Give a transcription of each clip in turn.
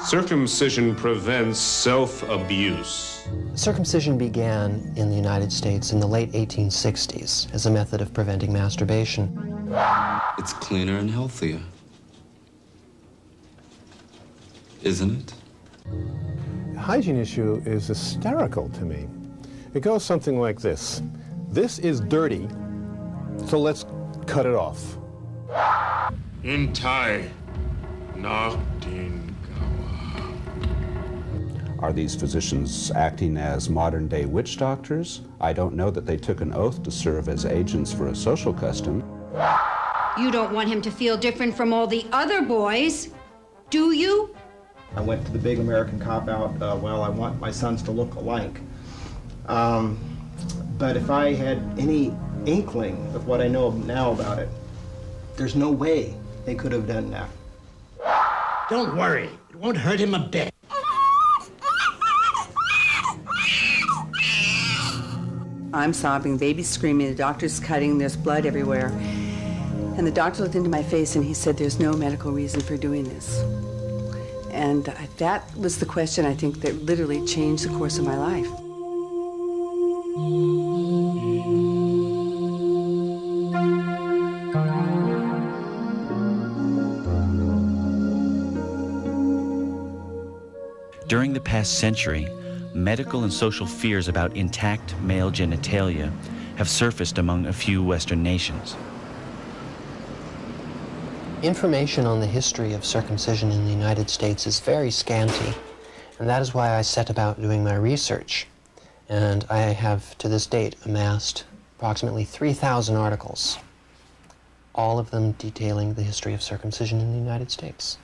Circumcision prevents self-abuse. Circumcision began in the United States in the late 1860s as a method of preventing masturbation. It's cleaner and healthier, isn't it? The hygiene issue is hysterical to me. It goes something like this. This is dirty, so let's cut it off. In Thai, Naktin. Are these physicians acting as modern-day witch doctors? I don't know that they took an oath to serve as agents for a social custom. You don't want him to feel different from all the other boys, do you? I went to the big American cop-out, well, I want my sons to look alike. But if I had any inkling of what I know now about it, there's no way they could have done that. Don't worry, it won't hurt him a bit. I'm sobbing, baby's screaming, the doctor's cutting, there's blood everywhere. And the doctor looked into my face and he said, there's no medical reason for doing this. And that was the question, I think, that literally changed the course of my life. During the past century, medical and social fears about intact male genitalia have surfaced among a few Western nations. Information on the history of circumcision in the United States is very scanty, and that is why I set about doing my research. And I have, to this date, amassed approximately 3,000 articles, all of them detailing the history of circumcision in the United States.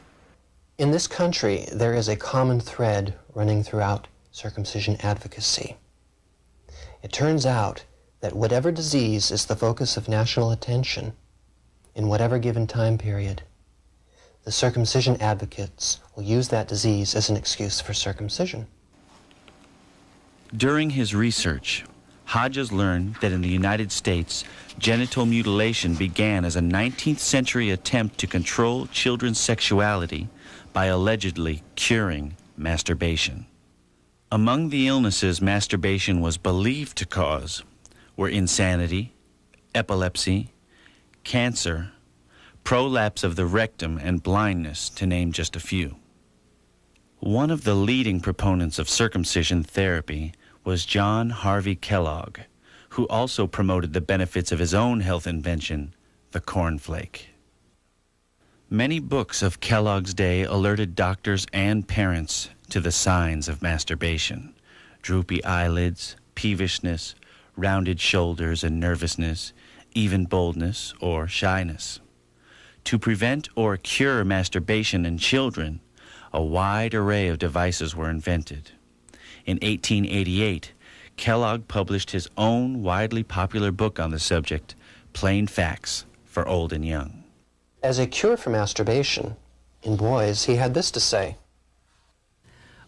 In this country, there is a common thread running throughout circumcision advocacy. It turns out that whatever disease is the focus of national attention in whatever given time period, the circumcision advocates will use that disease as an excuse for circumcision. During his research, Hodges learned that in the United States, genital mutilation began as a 19th century attempt to control children's sexuality by allegedly curing masturbation. Among the illnesses masturbation was believed to cause were insanity, epilepsy, cancer, prolapse of the rectum, and blindness, to name just a few. One of the leading proponents of circumcision therapy was John Harvey Kellogg, who also promoted the benefits of his own health invention, the cornflake. Many books of Kellogg's day alerted doctors and parents to the signs of masturbation: droopy eyelids, peevishness, rounded shoulders and nervousness, even boldness or shyness. To prevent or cure masturbation in children, a wide array of devices were invented. In 1888, Kellogg published his own widely popular book on the subject, Plain Facts for Old and Young. As a cure for masturbation in boys, he had this to say: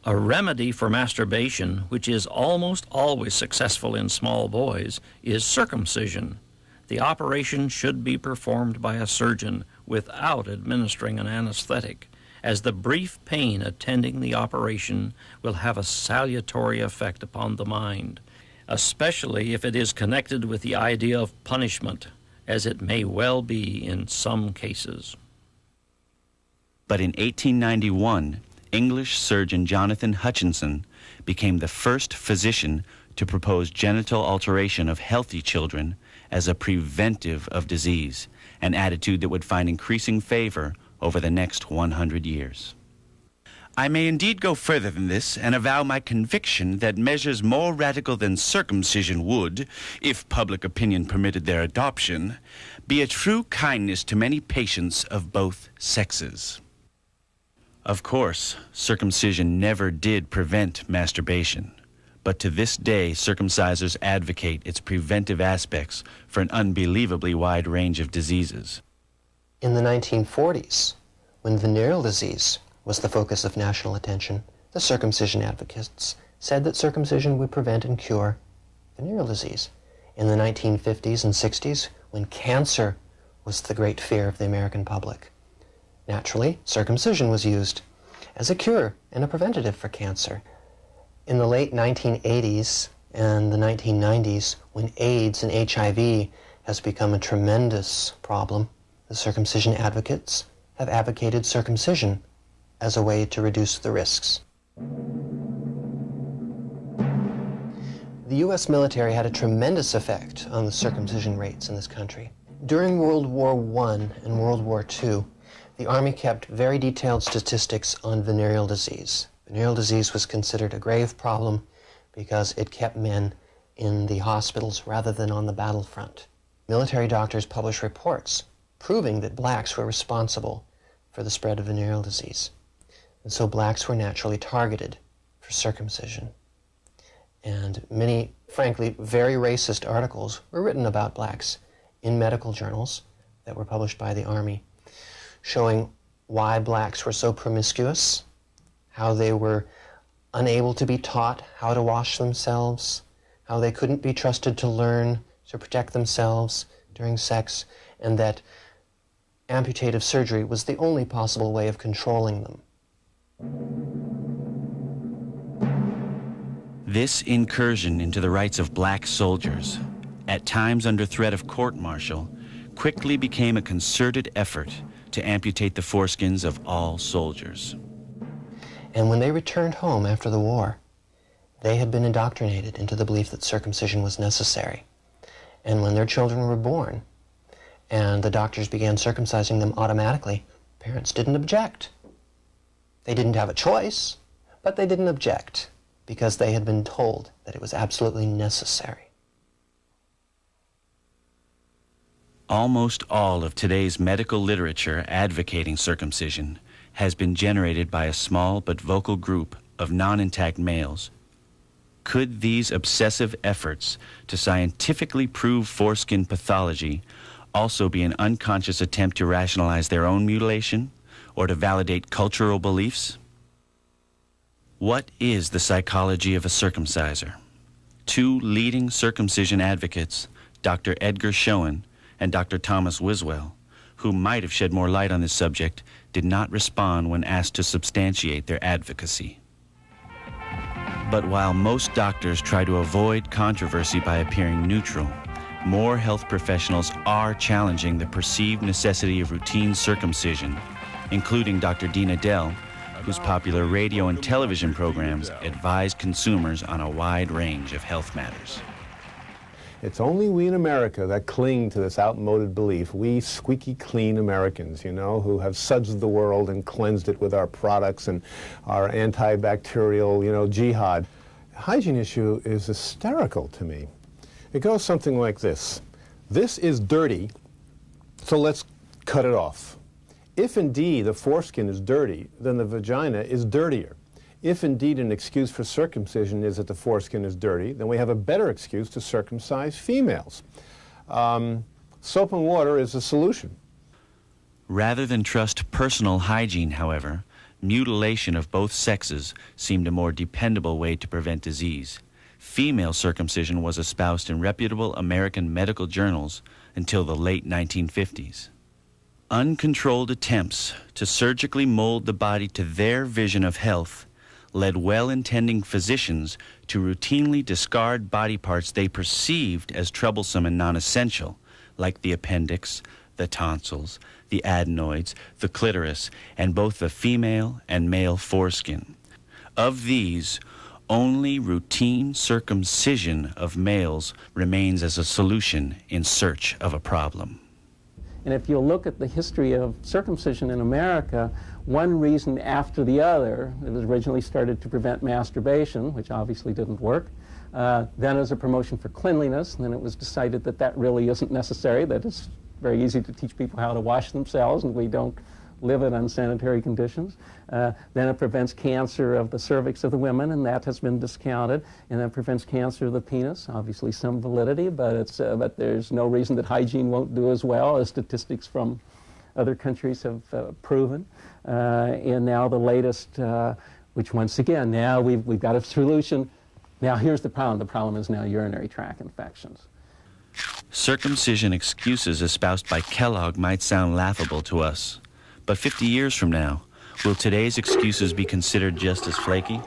a remedy for masturbation, which is almost always successful in small boys, is circumcision. The operation should be performed by a surgeon without administering an anesthetic, as the brief pain attending the operation will have a salutary effect upon the mind, especially if it is connected with the idea of punishment, as it may well be in some cases. But in 1891, English surgeon Jonathan Hutchinson became the first physician to propose genital alteration of healthy children as a preventive of disease, an attitude that would find increasing favor over the next 100 years. I may indeed go further than this and avow my conviction that measures more radical than circumcision would, if public opinion permitted their adoption, be a true kindness to many patients of both sexes. Of course, circumcision never did prevent masturbation, but to this day, circumcisers advocate its preventive aspects for an unbelievably wide range of diseases. In the 1940s, when venereal disease was the focus of national attention, the circumcision advocates said that circumcision would prevent and cure venereal disease. In the 1950s and 60s, when cancer was the great fear of the American public, naturally, circumcision was used as a cure and a preventative for cancer. In the late 1980s and the 1990s, when AIDS and HIV has become a tremendous problem, the circumcision advocates have advocated circumcision as a way to reduce the risks. The U.S. military had a tremendous effect on the circumcision rates in this country. During World War I and World War II, the Army kept very detailed statistics on venereal disease. Venereal disease was considered a grave problem because it kept men in the hospitals rather than on the battlefront. Military doctors published reports proving that blacks were responsible for the spread of venereal disease. And so blacks were naturally targeted for circumcision. And many, frankly, very racist articles were written about blacks in medical journals that were published by the Army, showing why blacks were so promiscuous, how they were unable to be taught how to wash themselves, how they couldn't be trusted to learn to protect themselves during sex, and that amputative surgery was the only possible way of controlling them. This incursion into the rights of black soldiers, at times under threat of court-martial, quickly became a concerted effort to amputate the foreskins of all soldiers. And when they returned home after the war, they had been indoctrinated into the belief that circumcision was necessary. And when their children were born, and the doctors began circumcising them automatically, parents didn't object. They didn't have a choice, but they didn't object, because they had been told that it was absolutely necessary. Almost all of today's medical literature advocating circumcision has been generated by a small but vocal group of non-intact males. Could these obsessive efforts to scientifically prove foreskin pathology also be an unconscious attempt to rationalize their own mutilation or to validate cultural beliefs? What is the psychology of a circumciser? Two leading circumcision advocates, Dr. Edgar Schoen and Dr. Thomas Wiswell, who might have shed more light on this subject, did not respond when asked to substantiate their advocacy. But while most doctors try to avoid controversy by appearing neutral, more health professionals are challenging the perceived necessity of routine circumcision, including Dr. Dina Dell, whose popular radio and television programs advise consumers on a wide range of health matters. It's only we in America that cling to this outmoded belief. We squeaky clean Americans, you know, who have sudsed the world and cleansed it with our products and our antibacterial, you know, jihad. The hygiene issue is hysterical to me. It goes something like this. This is dirty, so let's cut it off. If indeed the foreskin is dirty, then the vagina is dirtier. If indeed an excuse for circumcision is that the foreskin is dirty, then we have a better excuse to circumcise females. Soap and water is the solution. Rather than trust personal hygiene, however, mutilation of both sexes seemed a more dependable way to prevent disease. Female circumcision was espoused in reputable American medical journals until the late 1950s. Uncontrolled attempts to surgically mold the body to their vision of health led well-intending physicians to routinely discard body parts they perceived as troublesome and non-essential, like the appendix, the tonsils, the adenoids, the clitoris, and both the female and male foreskin. Of these, only routine circumcision of males remains as a solution in search of a problem. And if you look at the history of circumcision in America, one reason after the other, it was originally started to prevent masturbation, which obviously didn't work. Then as a promotion for cleanliness, and then it was decided that that really isn't necessary, that it's very easy to teach people how to wash themselves, and we don't live in unsanitary conditions. Then it prevents cancer of the cervix of the women, and that has been discounted. And then it prevents cancer of the penis, obviously some validity, but there's no reason that hygiene won't do as well, as statistics from other countries have proven. And now the latest, which once again, now we've got a solution. Now here's the problem. The problem is now urinary tract infections. Circumcision excuses espoused by Kellogg might sound laughable to us. But 50 years from now, Will today's excuses be considered just as flaky?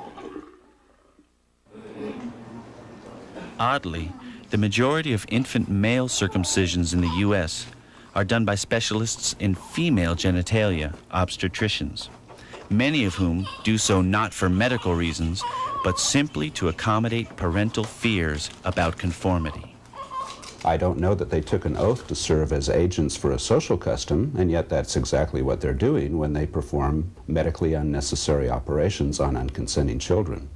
Oddly, the majority of infant male circumcisions in the U.S. are done by specialists in female genitalia, obstetricians, many of whom do so not for medical reasons, but simply to accommodate parental fears about conformity. I don't know that they took an oath to serve as agents for a social custom, and yet that's exactly what they're doing when they perform medically unnecessary operations on unconsenting children.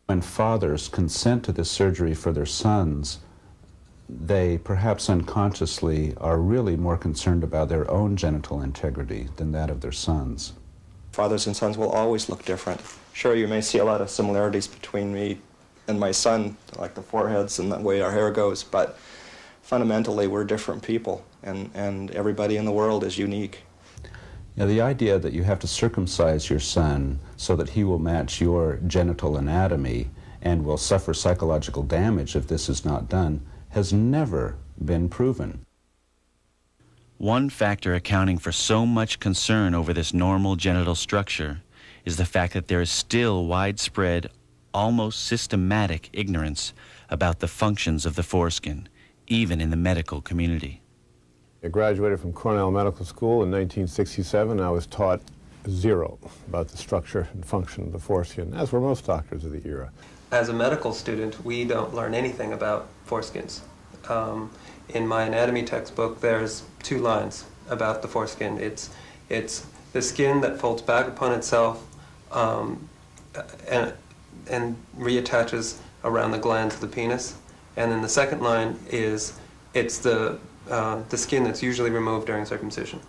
When fathers consent to this surgery for their sons, they perhaps unconsciously are really more concerned about their own genital integrity than that of their sons. Fathers and sons will always look different. Sure, you may see a lot of similarities between me and my son, like the foreheads and the way our hair goes, but fundamentally we're different people, and everybody in the world is unique. Now, the idea that you have to circumcise your son so that he will match your genital anatomy and will suffer psychological damage if this is not done has never been proven. One factor accounting for so much concern over this normal genital structure is the fact that there is still widespread, almost systematic ignorance about the functions of the foreskin, even in the medical community. I graduated from Cornell Medical School in 1967. I was taught zero about the structure and function of the foreskin, as were most doctors of the era. As a medical student, we don't learn anything about foreskins. In my anatomy textbook, there's 2 lines about the foreskin. It's the skin that folds back upon itself and reattaches around the glands of the penis. And then the second line is it's the skin that's usually removed during circumcision.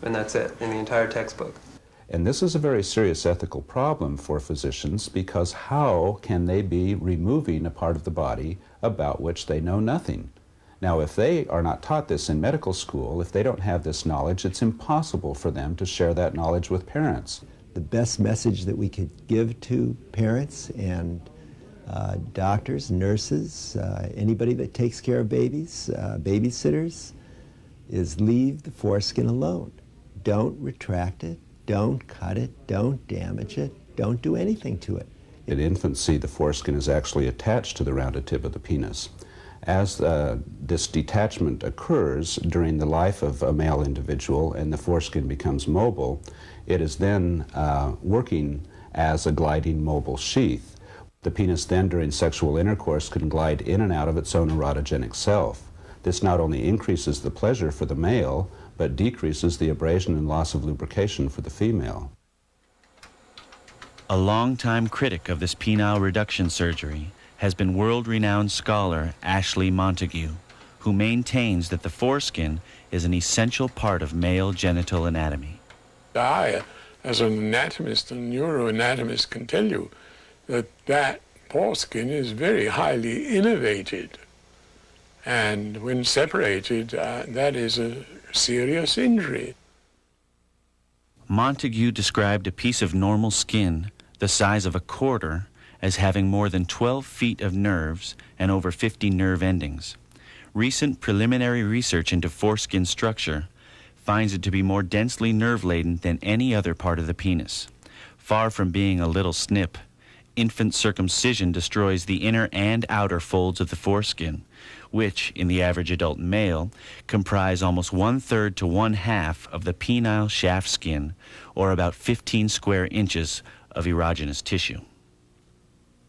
And that's it in the entire textbook. And this is a very serious ethical problem for physicians, because how can they be removing a part of the body about which they know nothing? Now, if they are not taught this in medical school, if they don't have this knowledge, it's impossible for them to share that knowledge with parents. The best message that we could give to parents and doctors, nurses, anybody that takes care of babies, babysitters, is leave the foreskin alone. Don't retract it, don't cut it, don't damage it, don't do anything to it. In infancy, the foreskin is actually attached to the rounded tip of the penis. As this detachment occurs during the life of a male individual and the foreskin becomes mobile, it is then working as a gliding mobile sheath. The penis then, during sexual intercourse, can glide in and out of its own erotogenic self. This not only increases the pleasure for the male, but decreases the abrasion and loss of lubrication for the female. A longtime critic of this penile reduction surgery has been world-renowned scholar Ashley Montague, who maintains that the foreskin is an essential part of male genital anatomy. I, as an anatomist and neuroanatomist, can tell you that foreskin is very highly innervated. And when separated, that is a serious injury. Montague described a piece of normal skin the size of a quarter as having more than 12 feet of nerves and over 50 nerve endings. Recent preliminary research into foreskin structure finds it to be more densely nerve-laden than any other part of the penis. Far from being a little snip, infant circumcision destroys the inner and outer folds of the foreskin, which, in the average adult male, comprise almost 1/3 to 1/2 of the penile shaft skin, or about 15 square inches of erogenous tissue.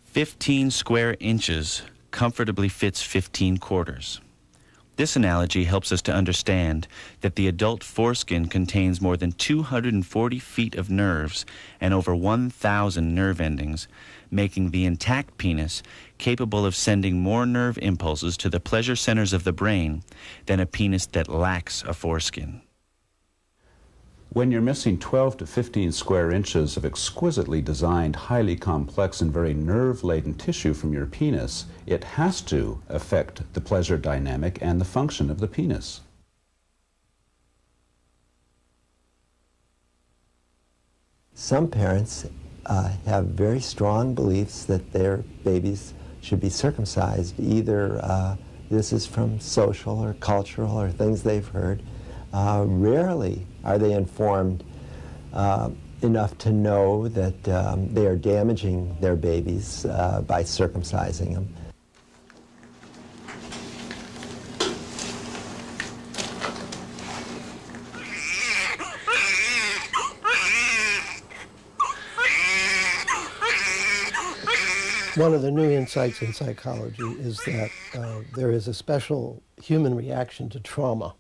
15 square inches comfortably fits 15 quarters. This analogy helps us to understand that the adult foreskin contains more than 240 feet of nerves and over 1,000 nerve endings, making the intact penis capable of sending more nerve impulses to the pleasure centers of the brain than a penis that lacks a foreskin. When you're missing 12 to 15 square inches of exquisitely designed, highly complex and very nerve-laden tissue from your penis, it has to affect the pleasure dynamic and the function of the penis. Some parents have very strong beliefs that their babies should be circumcised. Either this is from social or cultural or things they've heard. Rarely are they informed enough to know that they are damaging their babies by circumcising them. One of the new insights in psychology is that there is a special human reaction to trauma.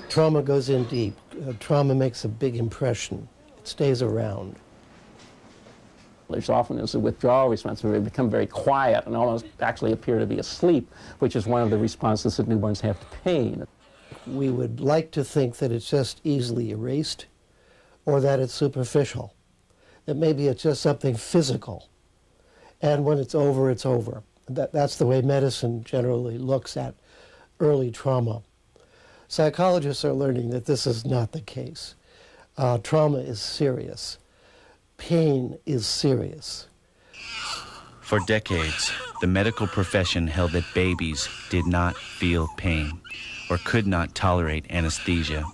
Trauma goes in deep. Trauma makes a big impression. It stays around. There's often is a withdrawal response where they become very quiet and almost actually appear to be asleep, which is one of the responses that newborns have to pain. We would like to think that it's just easily erased or that it's superficial, that maybe it's just something physical. And when it's over, it's over. That's the way medicine generally looks at early trauma. Psychologists are learning that this is not the case. Trauma is serious. Pain is serious. For decades, the medical profession held that babies did not feel pain or could not tolerate anesthesia.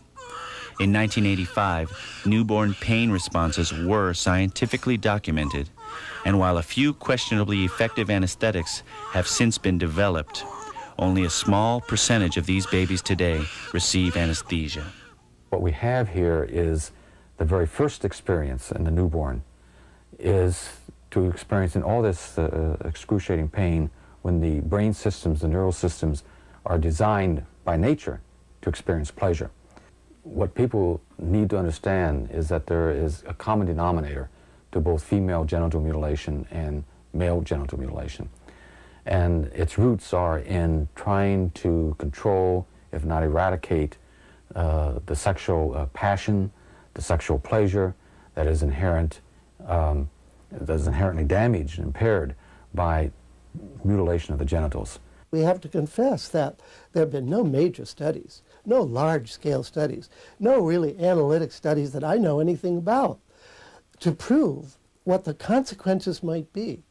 In 1985, newborn pain responses were scientifically documented, and while a few questionably effective anesthetics have since been developed, only a small percentage of these babies today receive anesthesia. What we have here is the very first experience in the newborn is to experiencing all this excruciating pain when the brain systems, the neural systems, are designed by nature to experience pleasure. What people need to understand is that there is a common denominator to both female genital mutilation and male genital mutilation. And its roots are in trying to control, if not eradicate, the sexual passion, the sexual pleasure that is inherent, that is inherently damaged and impaired by mutilation of the genitals. We have to confess that there have been no major studies, no large-scale studies, no really analytic studies that I know anything about to prove what the consequences might be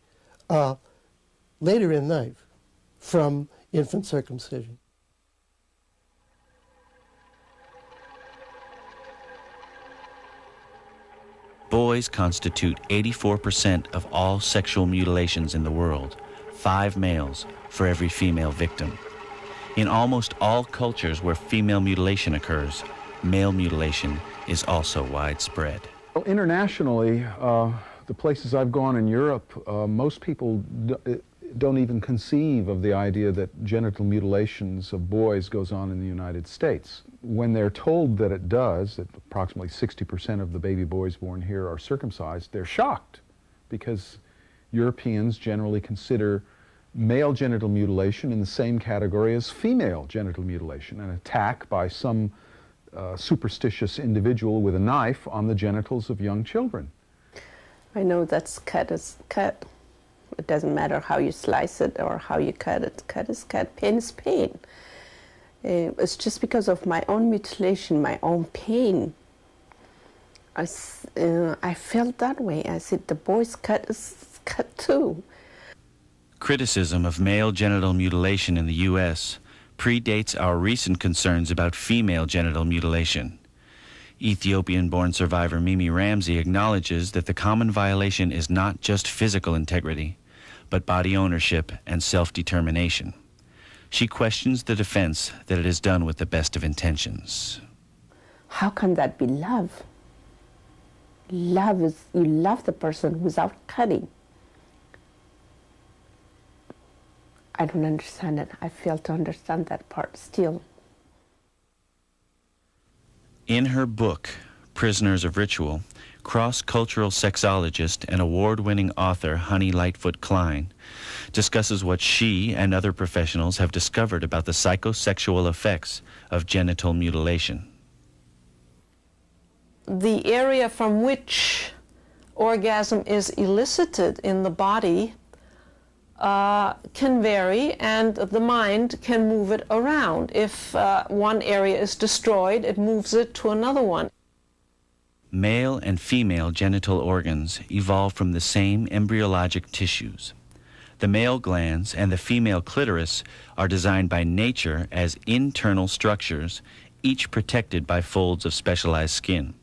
later in life from infant circumcision. Boys constitute 84% of all sexual mutilations in the world, 5 males for every female victim. In almost all cultures where female mutilation occurs, male mutilation is also widespread. Well, internationally, the places I've gone in Europe, most people don't even conceive of the idea that genital mutilations of boys goes on in the United States. When they're told that it does, that approximately 60% of the baby boys born here are circumcised, they're shocked because Europeans generally consider male genital mutilation in the same category as female genital mutilation, an attack by some superstitious individual with a knife on the genitals of young children. I know that's cut is cut. It doesn't matter how you slice it or how you cut it. Cut is cut. Pain is pain. It's just because of my own mutilation, my own pain. I felt that way. I said, the boy's cut is cut too. Criticism of male genital mutilation in the U.S. predates our recent concerns about female genital mutilation. Ethiopian-born survivor Mimi Ramsey acknowledges that the common violation is not just physical integrity, but body ownership and self-determination. She questions the defense that it is done with the best of intentions. How can that be love? Love is, you love the person without cutting. I don't understand it. I fail to understand that part still. In her book, Prisoners of Ritual, cross-cultural sexologist and award-winning author Honey Lightfoot Klein discusses what she and other professionals have discovered about the psychosexual effects of genital mutilation. The area from which orgasm is elicited in the body can vary, and the mind can move it around. If one area is destroyed, it moves it to another one. Male and female genital organs evolve from the same embryologic tissues. The male glands and the female clitoris are designed by nature as internal structures, each protected by folds of specialized skin.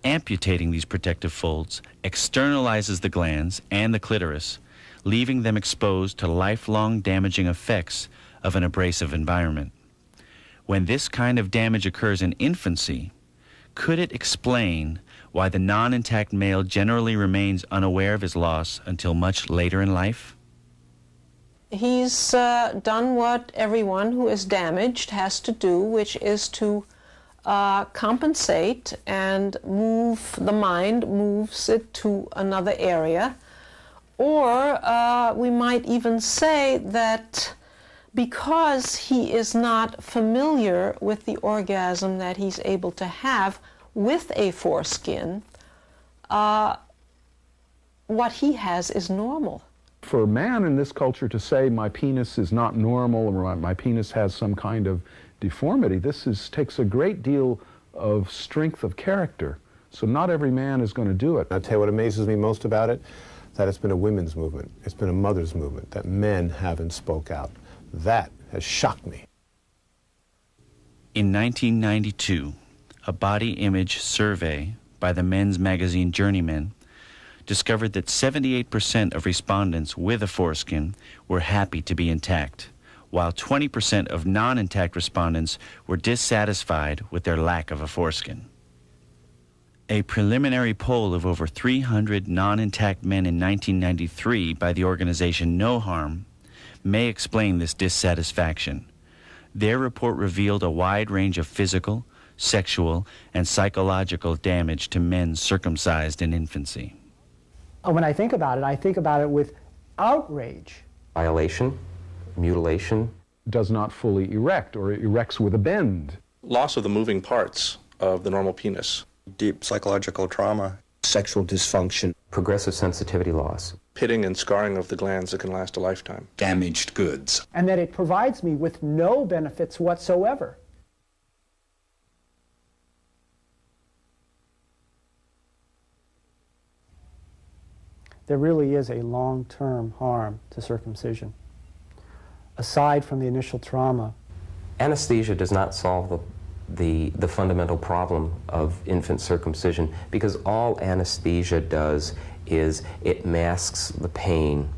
Amputating these protective folds externalizes the glands and the clitoris, leaving them exposed to lifelong damaging effects of an abrasive environment. When this kind of damage occurs in infancy, could it explain why the non-intact male generally remains unaware of his loss until much later in life? He's done what everyone who is damaged has to do, which is to compensate and move, the mind moves it to another area. Or we might even say that because he is not familiar with the orgasm that he's able to have with a foreskin, what he has is normal. For a man in this culture to say my penis is not normal or my penis has some kind of deformity, takes a great deal of strength of character. So not every man is going to do it. I'll tell you what amazes me most about it, that it's been a women's movement. It's been a mother's movement, that men haven't spoke out. That has shocked me. In 1992, a body image survey by the men's magazine Journeyman discovered that 78% of respondents with a foreskin were happy to be intact, while 20% of non-intact respondents were dissatisfied with their lack of a foreskin. A preliminary poll of over 300 non-intact men in 1993 by the organization No Harm may explain this dissatisfaction. Their report revealed a wide range of physical, sexual, and psychological damage to men circumcised in infancy. When I think about it with outrage. Violation, mutilation. Does not fully erect or erects with a bend. Loss of the moving parts of the normal penis. Deep psychological trauma. Sexual dysfunction. Progressive sensitivity loss. Pitting and scarring of the glands that can last a lifetime. Damaged goods. And that it provides me with no benefits whatsoever. There really is a long-term harm to circumcision. Aside from the initial trauma. Anesthesia does not solve the fundamental problem of infant circumcision, because all anesthesia does is it masks the pain.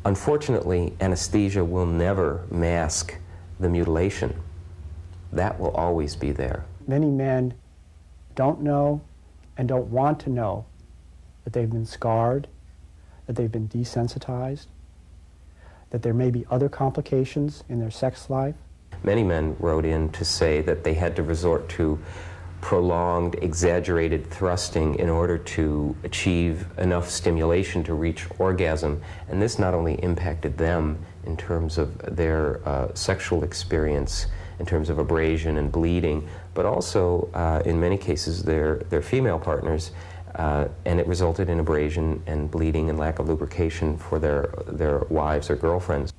Unfortunately, anesthesia will never mask the mutilation. That will always be there. Many men don't know and don't want to know that they've been scarred, that they've been desensitized, that there may be other complications in their sex life. Many men wrote in to say that they had to resort to prolonged, exaggerated thrusting in order to achieve enough stimulation to reach orgasm. And this not only impacted them in terms of their sexual experience, in terms of abrasion and bleeding, but also in many cases their female partners. And it resulted in abrasion and bleeding and lack of lubrication for their wives or girlfriends.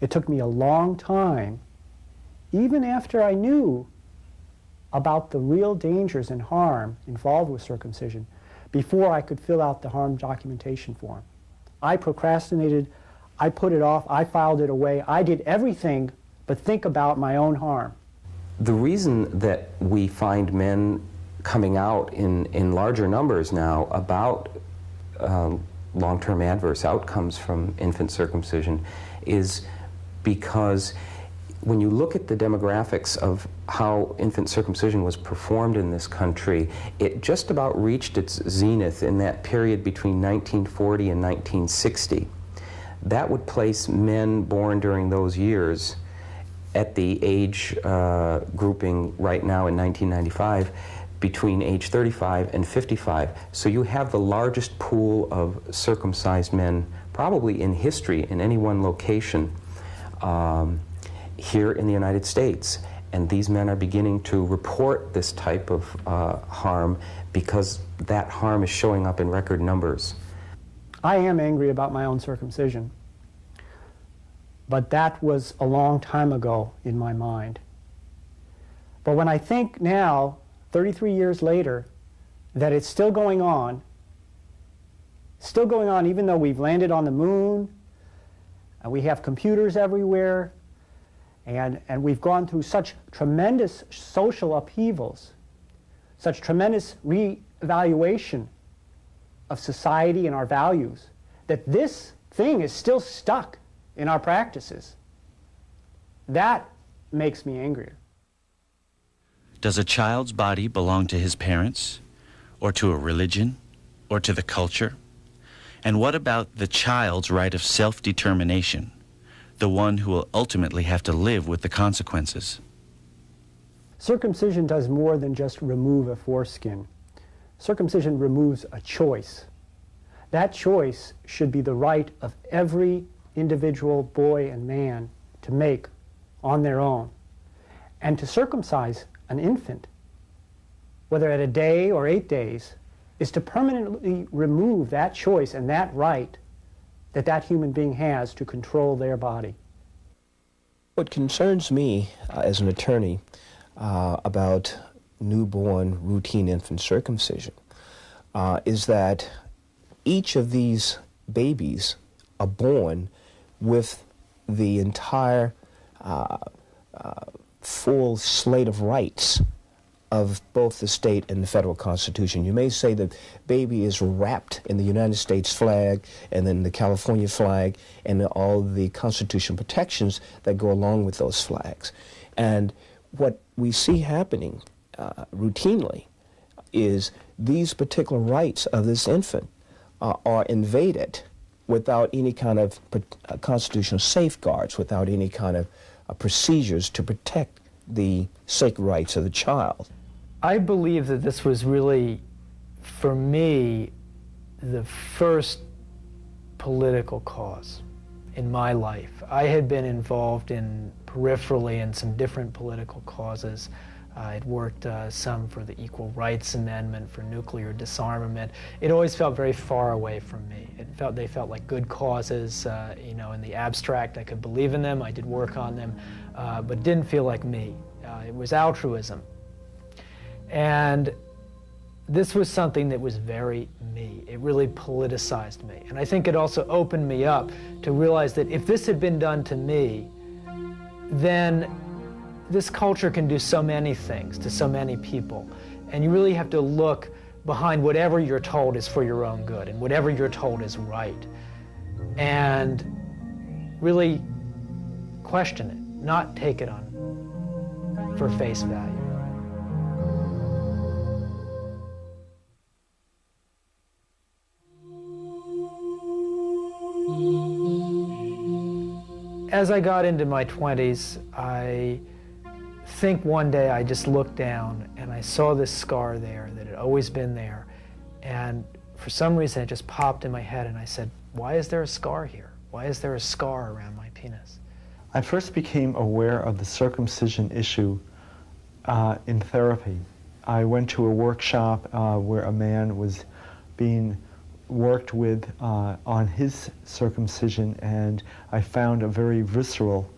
It took me a long time, even after I knew about the real dangers and harm involved with circumcision, before I could fill out the harm documentation form. I procrastinated, I put it off, I filed it away, I did everything but think about my own harm. The reason that we find men coming out in larger numbers now about long-term adverse outcomes from infant circumcision is because when you look at the demographics of how infant circumcision was performed in this country, it just about reached its zenith in that period between 1940 and 1960. That would place men born during those years at the age grouping right now in 1995 between age 35 and 55. So you have the largest pool of circumcised men probably in history in any one location here in the United States. And these men are beginning to report this type of harm because that harm is showing up in record numbers. I am angry about my own circumcision, but that was a long time ago in my mind. But when I think now, 33 years later, that it's still going on, Still going on even though we've landed on the moon, and we have computers everywhere, and we've gone through such tremendous social upheavals, such tremendous reevaluation of society and our values, that this thing is still stuck in our practices. That makes me angrier. Does a child's body belong to his parents, or to a religion, or to the culture? And what about the child's right of self-determination, the one who will ultimately have to live with the consequences? Circumcision does more than just remove a foreskin. Circumcision removes a choice. That choice should be the right of every individual boy and man to make on their own. And to circumcise an infant, whether at a day or 8 days, is to permanently remove that choice and that right that that human being has to control their body. What concerns me as an attorney about newborn routine infant circumcision is that each of these babies are born with the entire full slate of rights of both the state and the federal Constitution. You may say that baby is wrapped in the United States flag and then the California flag and all the constitutional protections that go along with those flags. And what we see happening routinely is these particular rights of this infant are invaded without any kind of constitutional safeguards, without any kind of procedures to protect the sacred rights of the child. I believe that this was really, for me, the first political cause in my life. I had been involved peripherally in some different political causes. I'd worked some for the Equal Rights Amendment, for nuclear disarmament. It always felt very far away from me. They felt like good causes, you know, in the abstract. I could believe in them, I did work on them, but it didn't feel like me. It was altruism. And this was something that was very me. It really politicized me. And I think it also opened me up to realize that if this had been done to me, then this culture can do so many things to so many people. And you really have to look behind whatever you're told is for your own good and whatever you're told is right. And really question it, not take it on for face value. As I got into my 20s, I think one day I just looked down and I saw this scar there that had always been there. And for some reason it just popped in my head and I said, why is there a scar here? Why is there a scar around my penis? I first became aware of the circumcision issue in therapy. I went to a workshop where a man was being worked with on his circumcision, and I found a very visceral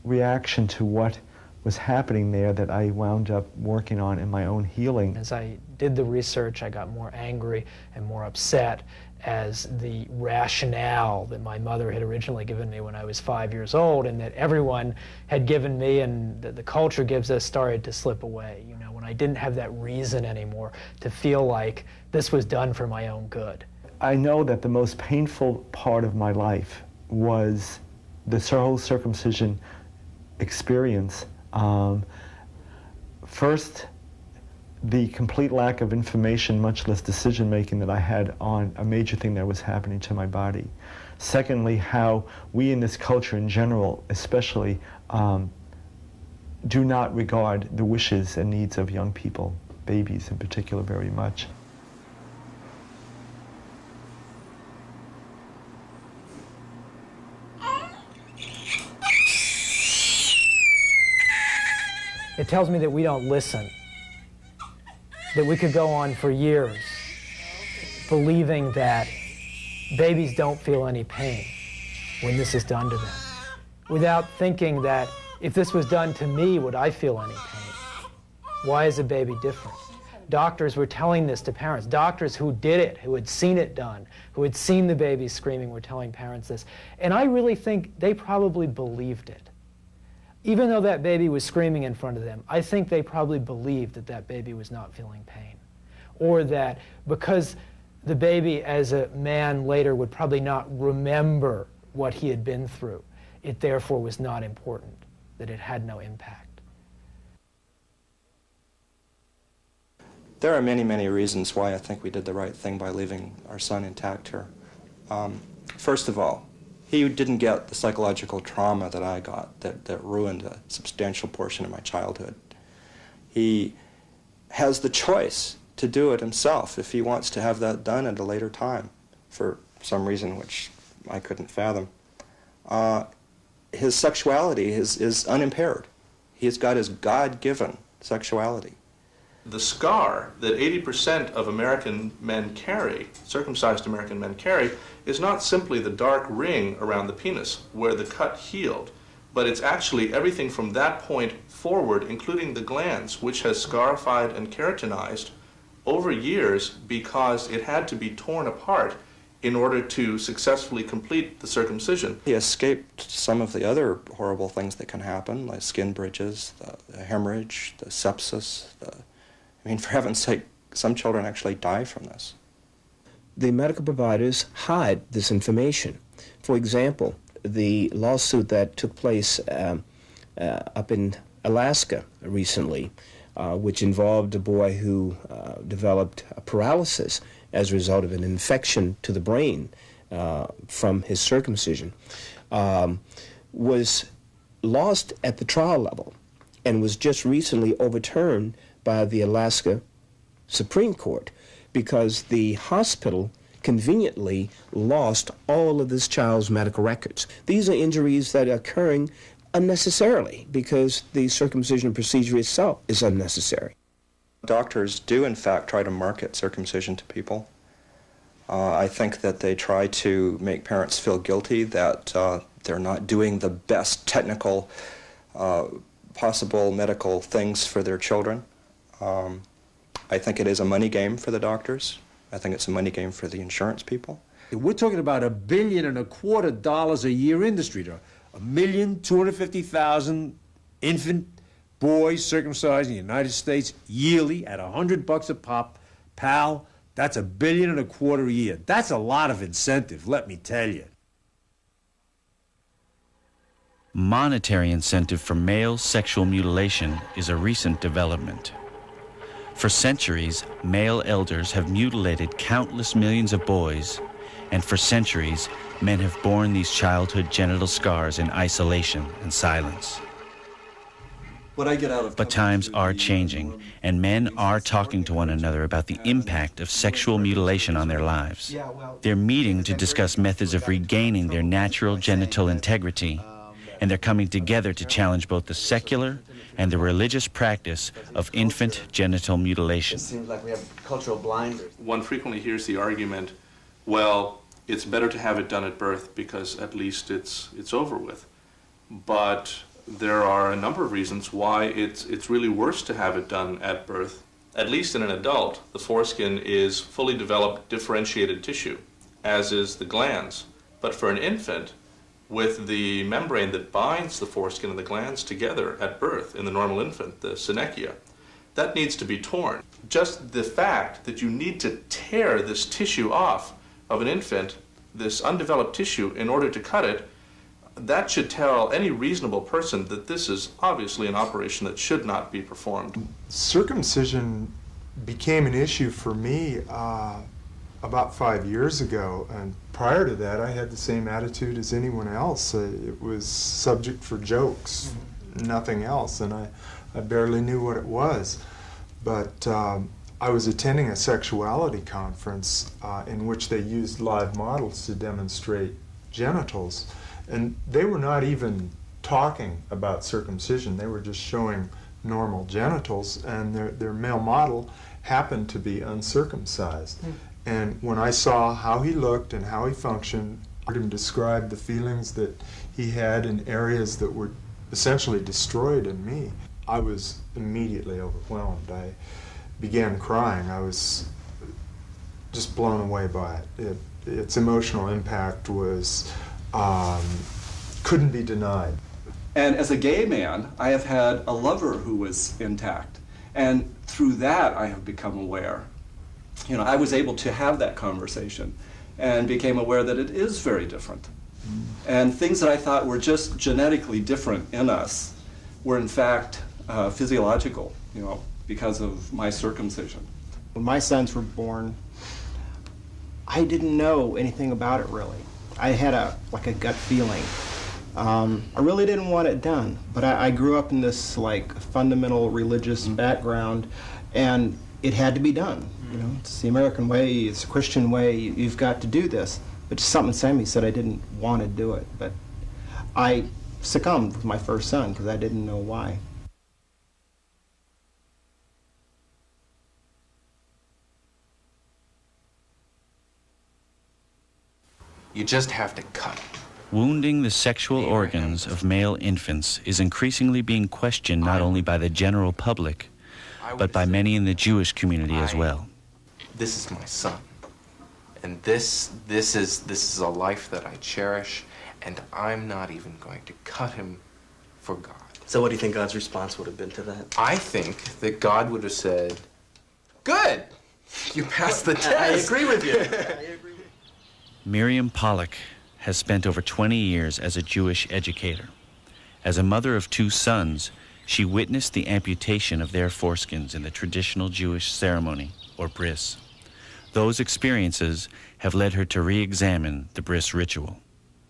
reaction to what was happening there that I wound up working on in my own healing. As I did the research, I got more angry and more upset as the rationale that my mother had originally given me when I was 5 years old and that everyone had given me and that the culture gives us started to slip away. You know, when I didn't have that reason anymore to feel like this was done for my own good. I know that the most painful part of my life was the whole circumcision experience. First, the complete lack of information, much less decision-making that I had on a major thing that was happening to my body. Secondly, how we in this culture in general, especially, do not regard the wishes and needs of young people, babies in particular, very much. It tells me that we don't listen, that we could go on for years believing that babies don't feel any pain when this is done to them, without thinking that if this was done to me, would I feel any pain? Why is a baby different? Doctors were telling this to parents. Doctors who did it, who had seen it done, who had seen the baby screaming, were telling parents this. And I really think they probably believed it. Even though that baby was screaming in front of them, I think they probably believed that that baby was not feeling pain. Or that because the baby, as a man later, would probably not remember what he had been through, it therefore was not important, that it had no impact. There are many, many reasons why I think we did the right thing by leaving our son intact here. First of all, he didn't get the psychological trauma that I got that ruined a substantial portion of my childhood. He has the choice to do it himself if he wants to have that done at a later time for some reason which I couldn't fathom. His sexuality is unimpaired. He's got his God-given sexuality. The scar that 80% of American men carry, circumcised American men carry, is not simply the dark ring around the penis where the cut healed, but it's actually everything from that point forward, including the glands, which has scarified and keratinized over years because it had to be torn apart in order to successfully complete the circumcision. He escaped some of the other horrible things that can happen, like skin bridges, the hemorrhage, the sepsis. I mean, for heaven's sake, some children actually die from this. The medical providers hide this information. For example, the lawsuit that took place up in Alaska recently, which involved a boy who developed a paralysis as a result of an infection to the brain from his circumcision, was lost at the trial level and was just recently overturned by the Alaska Supreme Court because the hospital conveniently lost all of this child's medical records. These are injuries that are occurring unnecessarily because the circumcision procedure itself is unnecessary. Doctors do, in fact, try to market circumcision to people. I think that they try to make parents feel guilty that they're not doing the best technical, possible medical things for their children. I think it is a money game for the doctors. I think it's a money game for the insurance people. We're talking about $1.25 billion a year industry. 1,250,000 infant boys circumcised in the United States yearly at $100 a pop. Pal, that's $1.25 billion a year. That's a lot of incentive, let me tell you. Monetary incentive for male sexual mutilation is a recent development. For centuries, male elders have mutilated countless millions of boys, and for centuries, men have borne these childhood genital scars in isolation and silence. What I get out of But times are changing, and men are talking to one another about the impact of sexual mutilation on their lives. They're meeting to discuss methods of regaining their natural genital integrity, and they're coming together to challenge both the secular and the religious practice of infant genital mutilation. It seems like we have cultural blinders. One frequently hears the argument, well, it's better to have it done at birth because at least it's over with. But there are a number of reasons why it's really worse to have it done at birth. At least in an adult, the foreskin is fully developed differentiated tissue, as is the glands. But for an infant, with the membrane that binds the foreskin and the glands together at birth in the normal infant, the synechia, that needs to be torn. Just the fact that you need to tear this tissue off of an infant, this undeveloped tissue, in order to cut it, that should tell any reasonable person that this is obviously an operation that should not be performed. Circumcision became an issue for me about 5 years ago, and prior to that I had the same attitude as anyone else. It was subject for jokes, nothing else, and I barely knew what it was. But I was attending a sexuality conference in which they used live models to demonstrate genitals, and they were not even talking about circumcision. They were just showing normal genitals, and their male model happened to be uncircumcised. And when I saw how he looked and how he functioned, I heard him describe the feelings that he had in areas that were essentially destroyed in me, I was immediately overwhelmed. began crying. I was just blown away by it. Its emotional impact was couldn't be denied. And as a gay man, I have had a lover who was intact. And through that, I have become aware. You know, I was able to have that conversation and became aware that it is very different. And things that I thought were just genetically different in us were in fact physiological, you know, because of my circumcision. When my sons were born, I didn't know anything about it really. I had a gut feeling. I really didn't want it done, but I grew up in this like fundamental religious background, and it had to be done. You know, it's the American way, it's the Christian way, you've got to do this. But just something inside me said I didn't want to do it, but I succumbed with my first son because I didn't know why. You just have to cut. Wounding the sexual organs of male infants is increasingly being questioned not only by the general public, but by many in the Jewish community as well. This is my son, and this is a life that I cherish, and I'm not even going to cut him for God. So what do you think God's response would have been to that? I think that God would have said, "Good, you passed the test." I agree with you. Miriam Pollack has spent over 20 years as a Jewish educator. As a mother of 2 sons, she witnessed the amputation of their foreskins in the traditional Jewish ceremony, or bris. Those experiences have led her to re-examine the bris ritual.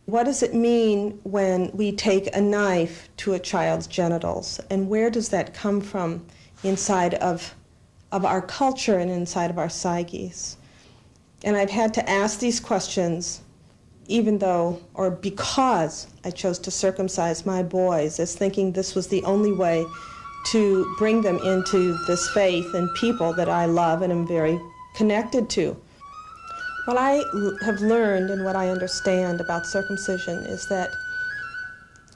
What does it mean when we take a knife to a child's genitals, and where does that come from inside of our culture and inside of our psyches? And I've had to ask these questions even though, or because I chose to circumcise my boys, as thinking this was the only way to bring them into this faith and people that I love and am very connected to. What I have learned and what I understand about circumcision is that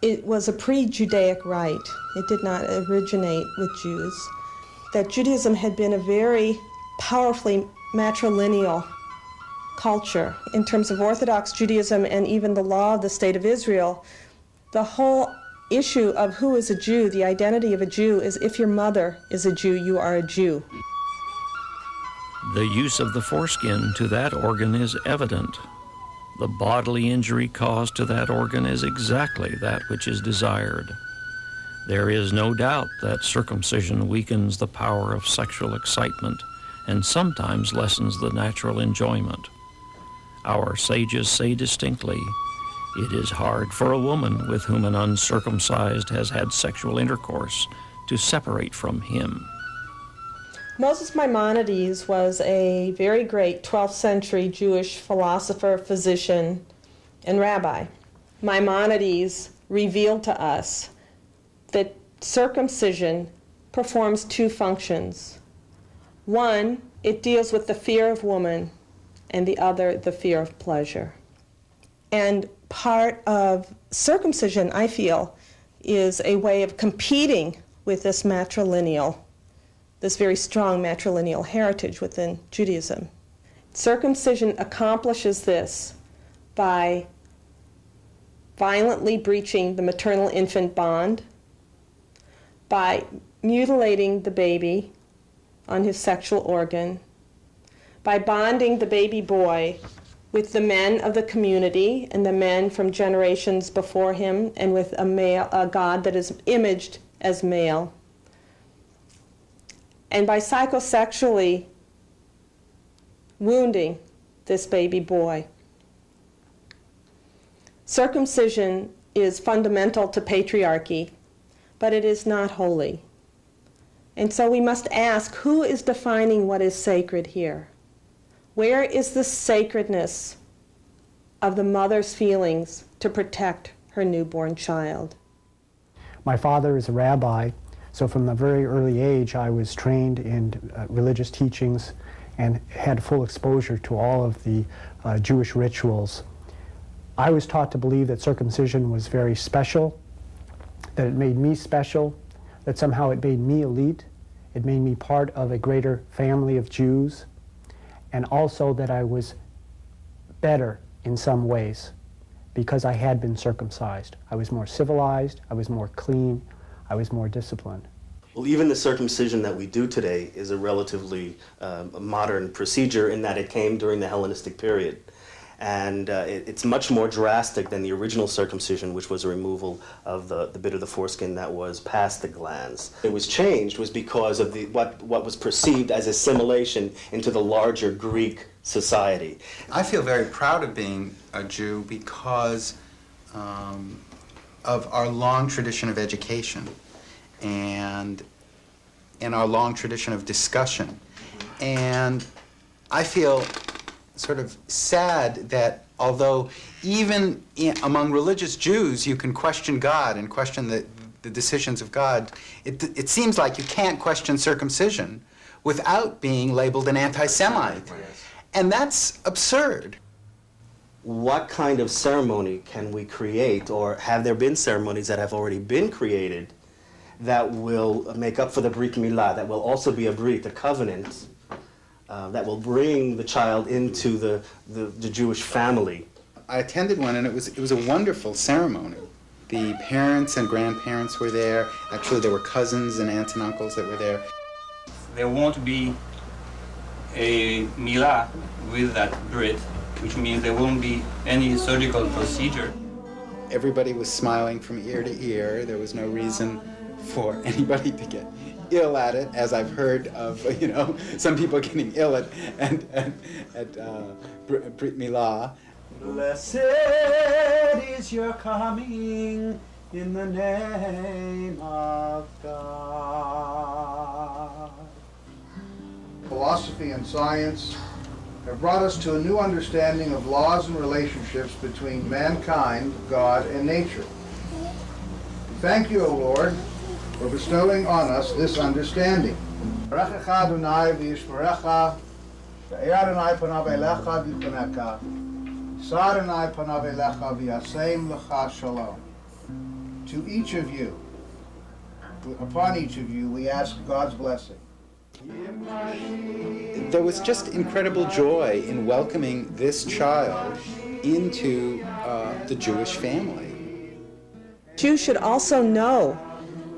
it was a pre-Judaic rite. It did not originate with Jews. That Judaism had been a very powerfully matrilineal culture. In terms of Orthodox Judaism and even the law of the State of Israel, the whole issue of who is a Jew, the identity of a Jew, is if your mother is a Jew, you are a Jew. The use of the foreskin to that organ is evident. The bodily injury caused to that organ is exactly that which is desired. There is no doubt that circumcision weakens the power of sexual excitement and sometimes lessens the natural enjoyment. Our sages say distinctly, it is hard for a woman with whom an uncircumcised has had sexual intercourse to separate from him. Moses Maimonides was a very great 12th century Jewish philosopher, physician, and rabbi. Maimonides revealed to us that circumcision performs 2 functions. One, it deals with the fear of woman, and the other, the fear of pleasure. And part of circumcision, I feel, is a way of competing with this matrilineal, this very strong matrilineal heritage within Judaism. Circumcision accomplishes this by violently breaching the maternal-infant bond, by mutilating the baby on his sexual organ, by bonding the baby boy with the men of the community and the men from generations before him, and with a God that is imaged as male, and by psychosexually wounding this baby boy. Circumcision is fundamental to patriarchy, but it is not holy. And so we must ask, who is defining what is sacred here? Where is the sacredness of the mother's feelings to protect her newborn child? My father is a rabbi, so from a very early age I was trained in religious teachings and had full exposure to all of the Jewish rituals. I was taught to believe that circumcision was very special, that it made me special, that somehow it made me elite, It made me part of a greater family of Jews, and also that I was better in some ways because I had been circumcised. I was more civilized, I was more clean, I was more disciplined. Well, even the circumcision that we do today is a relatively modern procedure in that it came during the Hellenistic period. And it's much more drastic than the original circumcision, which was a removal of the bit of the foreskin that was past the glans. It was changed was because of what was perceived as assimilation into the larger Greek society. I feel very proud of being a Jew because of our long tradition of education and our long tradition of discussion. And I feel sort of sad that although even among religious Jews you can question God and question the decisions of God, it seems like you can't question circumcision without being labeled an anti-Semite. And that's absurd. What kind of ceremony can we create, or have there been ceremonies that have already been created that will make up for the Brit Milah, that will also be a Brit, a covenant, that will bring the child into the Jewish family? I attended one, and it was a wonderful ceremony. The parents and grandparents were there. Actually, there were cousins and aunts and uncles that were there. There won't be a milah with that Brit, which means there won't be any surgical procedure. Everybody was smiling from ear to ear. There was no reason for anybody to get ill at it, as I've heard of, some people getting ill at Brit Milah. Blessed is your coming in the name of God. Philosophy and science have brought us to a new understanding of laws and relationships between mankind, God, and nature. We thank you, O Lord, for bestowing on us this understanding. Baruch Adonai v'yishmerecha, ve'er Adonai panav elecha v'yichoneka, yisar Adonai panav elecha v'yasem lecha shalom. To each of you, upon each of you, we ask God's blessing. There was just incredible joy in welcoming this child into the Jewish family. Jews should also know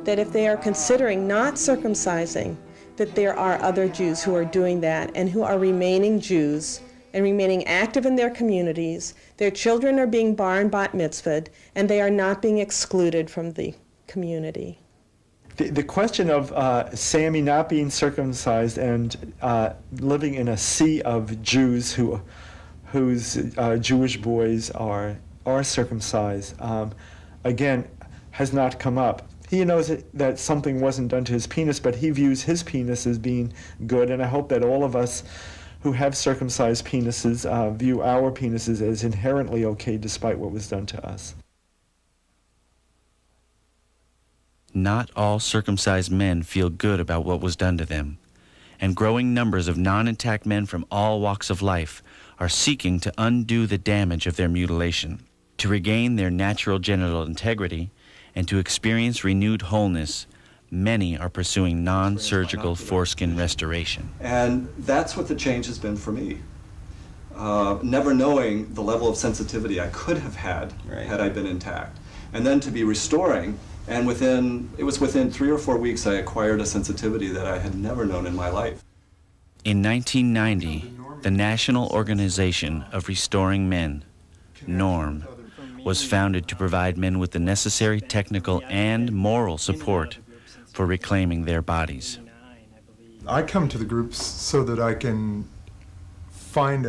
that if they are considering not circumcising, that there are other Jews who are doing that and who are remaining Jews and remaining active in their communities. Their children are being bar and bat mitzvahed, and they are not being excluded from the community. The question of Sammy not being circumcised and living in a sea of Jews whose Jewish boys are circumcised, again, has not come up. He knows that something wasn't done to his penis, but he views his penis as being good, and I hope that all of us who have circumcised penises view our penises as inherently okay despite what was done to us. Not all circumcised men feel good about what was done to them, and growing numbers of non-intact men from all walks of life are seeking to undo the damage of their mutilation, to regain their natural genital integrity, and to experience renewed wholeness. Many are pursuing non-surgical foreskin restoration. And that's what the change has been for me. Never knowing the level of sensitivity I could have had had I been intact. And then to be restoring, and it was within 3 or 4 weeks I acquired a sensitivity that I had never known in my life. In 1990, the National Organization of Restoring Men, NORM, was founded to provide men with the necessary technical and moral support for reclaiming their bodies. I come to the groups so that I can find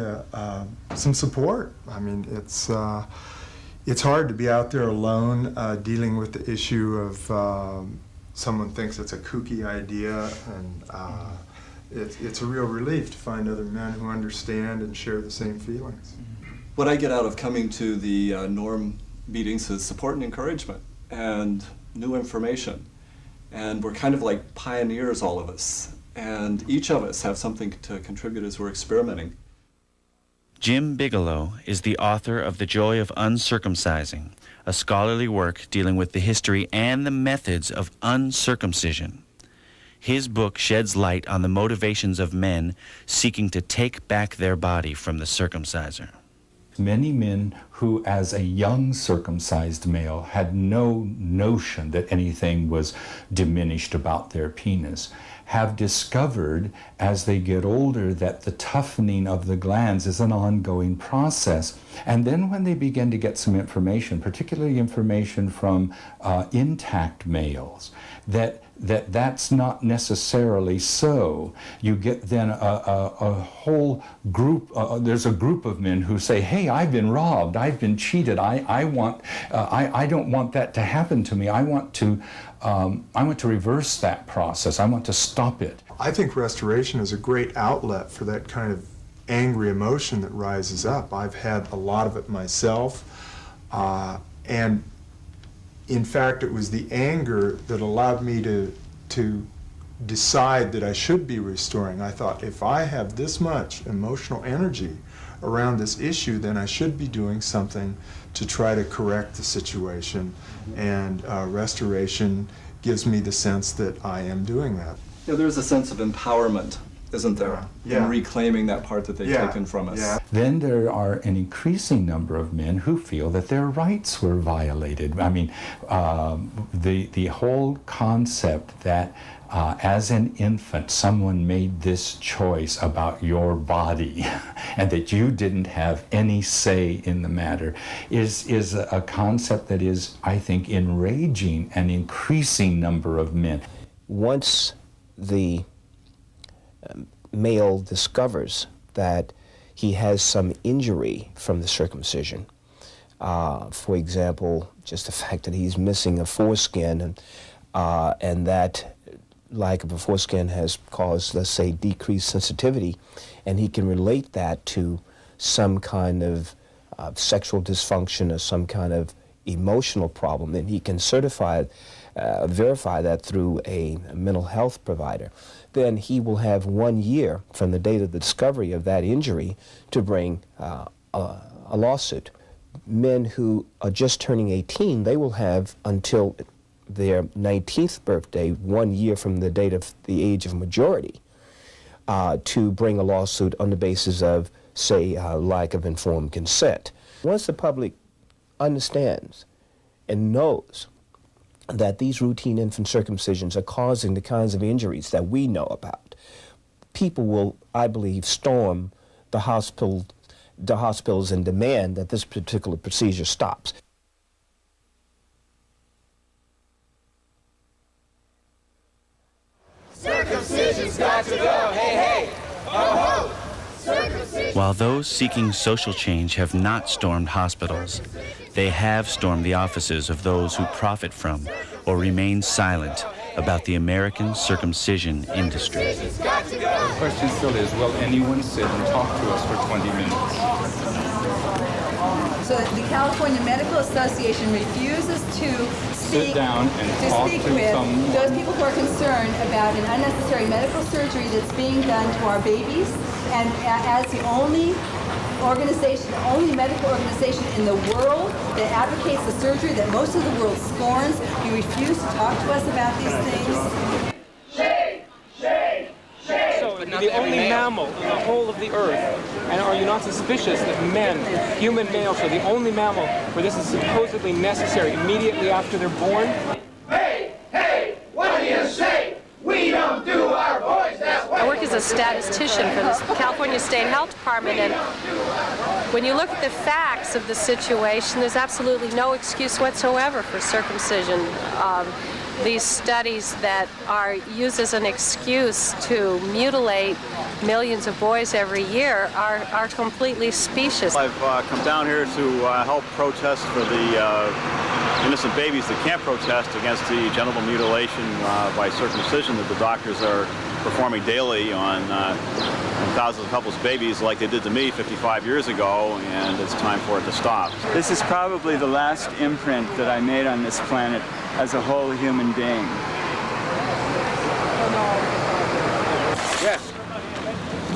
some support. I mean, it's hard to be out there alone dealing with the issue of someone thinks it's a kooky idea, and it's a real relief to find other men who understand and share the same feelings. What I get out of coming to the NORM meetings is support and encouragement and new information. And we're kind of like pioneers, all of us. And each of us have something to contribute as we're experimenting. Jim Bigelow is the author of The Joy of Uncircumcising, a scholarly work dealing with the history and the methods of uncircumcision. His book sheds light on the motivations of men seeking to take back their body from the circumciser. Many men who, as a young circumcised male, had no notion that anything was diminished about their penis, have discovered as they get older that the toughening of the glands is an ongoing process. And then when they begin to get some information, particularly information from intact males, that's not necessarily so. You get then a whole group, there's a group of men who say, hey, I've been robbed, I've been cheated, I don't want that to happen to me. I want to reverse that process. I want to stop it. I think restoration is a great outlet for that kind of angry emotion that rises up. I've had a lot of it myself, and in fact, it was the anger that allowed me to decide that I should be restoring. I thought, if I have this much emotional energy around this issue, then I should be doing something to try to correct the situation. And restoration gives me the sense that I am doing that. Yeah, there's a sense of empowerment, isn't there? Yeah. In reclaiming that part that they've taken from us. Yeah. Then there are an increasing number of men who feel that their rights were violated. I mean, the whole concept that as an infant someone made this choice about your body and that you didn't have any say in the matter is a concept that is, I think, enraging an increasing number of men. Once the male discovers that he has some injury from the circumcision, for example, just the fact that he's missing a foreskin, and that lack of a foreskin has caused, let's say, decreased sensitivity, and he can relate that to some kind of sexual dysfunction or some kind of emotional problem, then he can verify that through a mental health provider. Then he will have 1 year from the date of the discovery of that injury to bring a lawsuit. Men who are just turning 18, they will have until their 19th birthday, 1 year from the date of the age of majority, to bring a lawsuit on the basis of, say, lack of informed consent. Once the public understands and knows that these routine infant circumcisions are causing the kinds of injuries that we know about, people will, I believe, storm the hospitals and demand that this particular procedure stops. Circumcision's got to go, hey, hey, ho, ho! Circumcision. While those seeking social change have not stormed hospitals, they have stormed the offices of those who profit from or remain silent about the American circumcision industry. The question still is, will anyone sit and talk to us for 20 minutes? So the California Medical Association refuses to Sit down and talk to someone. Those people who are concerned about an unnecessary medical surgery that's being done to our babies, and as the only organization, only medical organization in the world that advocates the surgery that most of the world scorns, you refuse to talk to us about these things. Shame! Shame! Shame! So, the only mammal in the whole of the earth, and are you not suspicious that men, human males, are the only mammal where this is supposedly necessary immediately after they're born? Hey! Hey! What do you say? We don't do our boys that way! I work as a statistician for the California State Health Department, and when you look at the facts of the situation, there's absolutely no excuse whatsoever for circumcision. These studies that are used as an excuse to mutilate millions of boys every year are completely specious. I've come down here to help protest for the innocent babies that can't protest against the genital mutilation by circumcision that the doctors are performing daily on thousands of helpless babies like they did to me 55 years ago, and it's time for it to stop. This is probably the last imprint that I made on this planet as a whole human being. Yes.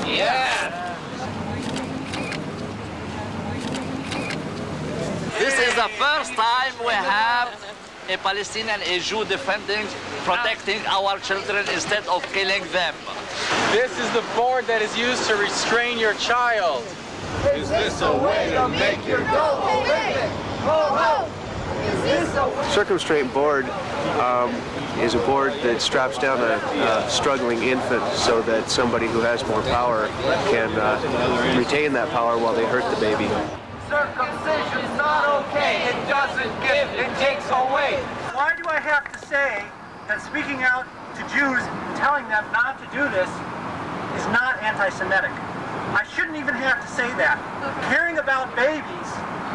Yeah. This is the first time we have a Palestinian, a Jew defending, protecting our children instead of killing them. This is the board that is used to restrain your child. Is this a way to make your goal horrific? Ho, ho! Is this a way? Circumstraint board is a board that straps down a struggling infant so that somebody who has more power can retain that power while they hurt the baby. Circumcision's not okay. It doesn't give, it takes away. Why do I have to say that speaking out to Jews, telling them not to do this, is not anti-Semitic? I shouldn't even have to say that. Caring about babies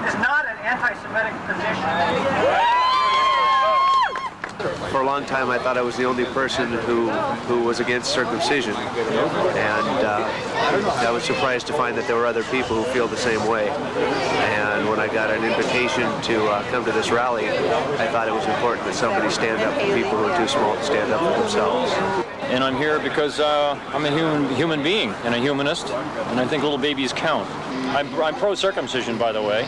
is not an anti-Semitic position. For a long time, I thought I was the only person who was against circumcision, and I was surprised to find that there were other people who feel the same way. And when I got an invitation to come to this rally, I thought it was important that somebody stand up for people who are too small to stand up for themselves. And I'm here because I'm a human being and a humanist, and I think little babies count. I'm pro-circumcision, by the way.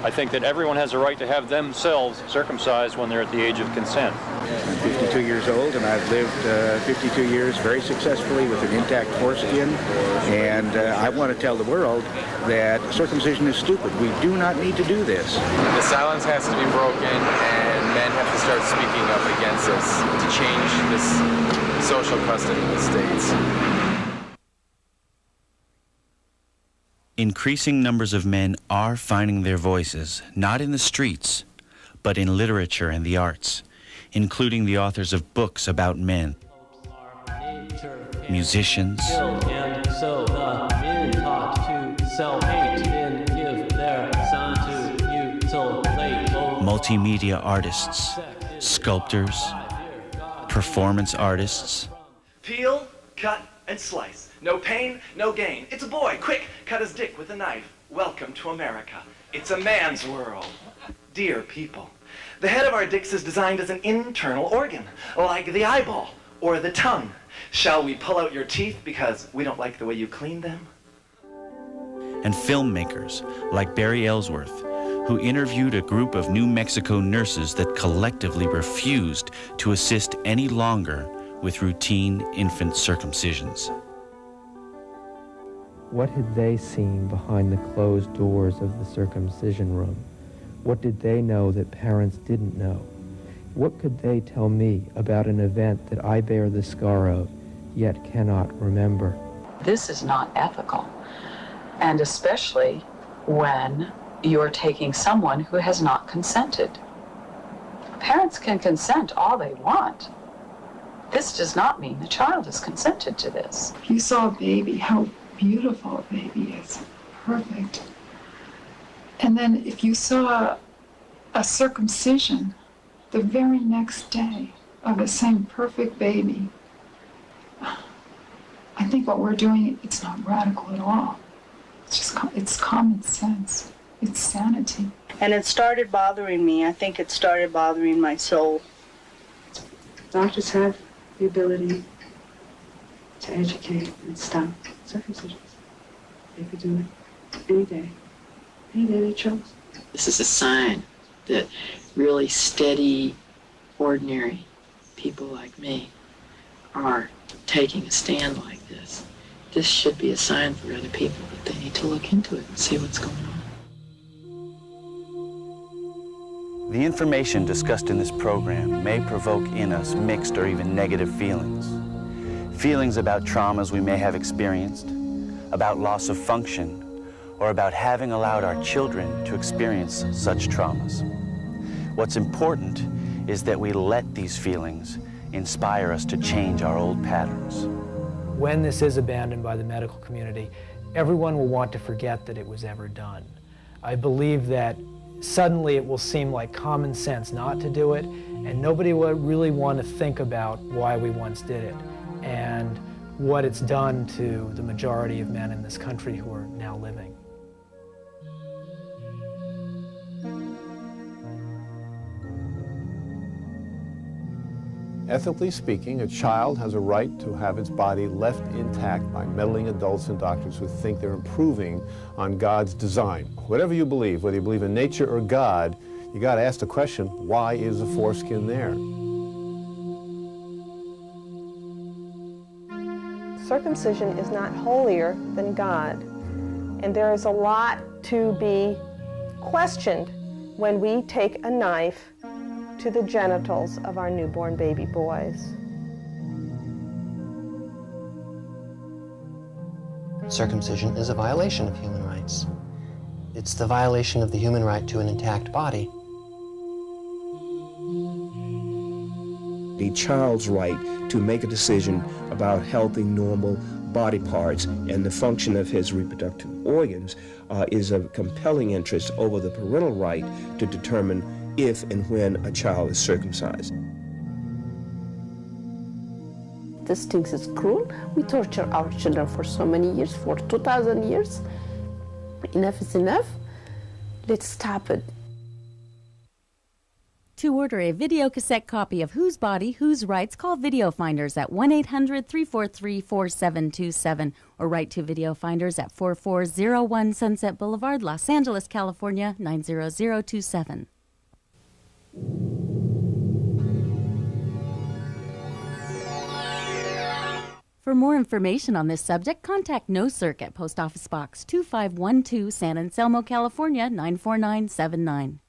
I think that everyone has a right to have themselves circumcised when they're at the age of consent. I'm 52 years old, and I've lived 52 years very successfully with an intact foreskin, and I want to tell the world that circumcision is stupid. We do not need to do this. The silence has to be broken, and men have to start speaking up against us to change this social custom in the States. Increasing numbers of men are finding their voices, not in the streets, but in literature and the arts, including the authors of books about musicians, and so the men taught to self-hate, then give their son to mutilate. multimedia artists, sculptors, performance artists. Peel, cut, and slice. No pain, no gain. It's a boy. Quick, cut his dick with a knife. Welcome to America. It's a man's world. Dear people, the head of our dicks is designed as an internal organ, like the eyeball or the tongue. Shall we pull out your teeth because we don't like the way you clean them? And filmmakers like Barry Ellsworth, who interviewed a group of New Mexico nurses that collectively refused to assist any longer with routine infant circumcisions. What had they seen behind the closed doors of the circumcision room? What did they know that parents didn't know? What could they tell me about an event that I bear the scar of, yet cannot remember? This is not ethical, and especially when you're taking someone who has not consented. Parents can consent all they want. This does not mean the child has consented to this. If you saw a baby, how beautiful a baby is, perfect. And then if you saw a circumcision the very next day of the same perfect baby, I think what we're doing, it's not radical at all. It's just, it's common sense. It's sanity. And it started bothering me. I think it started bothering my soul. Doctors have the ability to educate and stop circumcisions. They could do it any day they chose. This is a sign that really steady, ordinary people like me are taking a stand like this. This should be a sign for other people that they need to look into it and see what's going on. The information discussed in this program may provoke in us mixed or even negative feelings. Feelings about traumas we may have experienced, about loss of function, or about having allowed our children to experience such traumas. What's important is that we let these feelings inspire us to change our old patterns. When this is abandoned by the medical community, everyone will want to forget that it was ever done. I believe that suddenly it will seem like common sense not to do it, and nobody will really want to think about why we once did it and what it's done to the majority of men in this country who are now living. Ethically speaking, a child has a right to have its body left intact by meddling adults and doctors who think they're improving on God's design. Whatever you believe, whether you believe in nature or God, You got to ask the question, why is the foreskin there? Circumcision is not holier than God, and there is a lot to be questioned when we take a knife to the genitals of our newborn baby boys. Circumcision is a violation of human rights. It's the violation of the human right to an intact body. A child's right to make a decision about healthy, normal body parts and the function of his reproductive organs is of compelling interest over the parental right to determine if and when a child is circumcised. This thing is cruel. We torture our children for so many years, for 2,000 years. Enough is enough. Let's stop it. To order a video cassette copy of Whose Body, Whose Rights, call Video Finders at 1-800-343-4727 or write to Video Finders at 4401 Sunset Boulevard, Los Angeles, California, 90027. For more information on this subject, contact NoCirc at Post Office Box 2512, San Anselmo, California, 94979.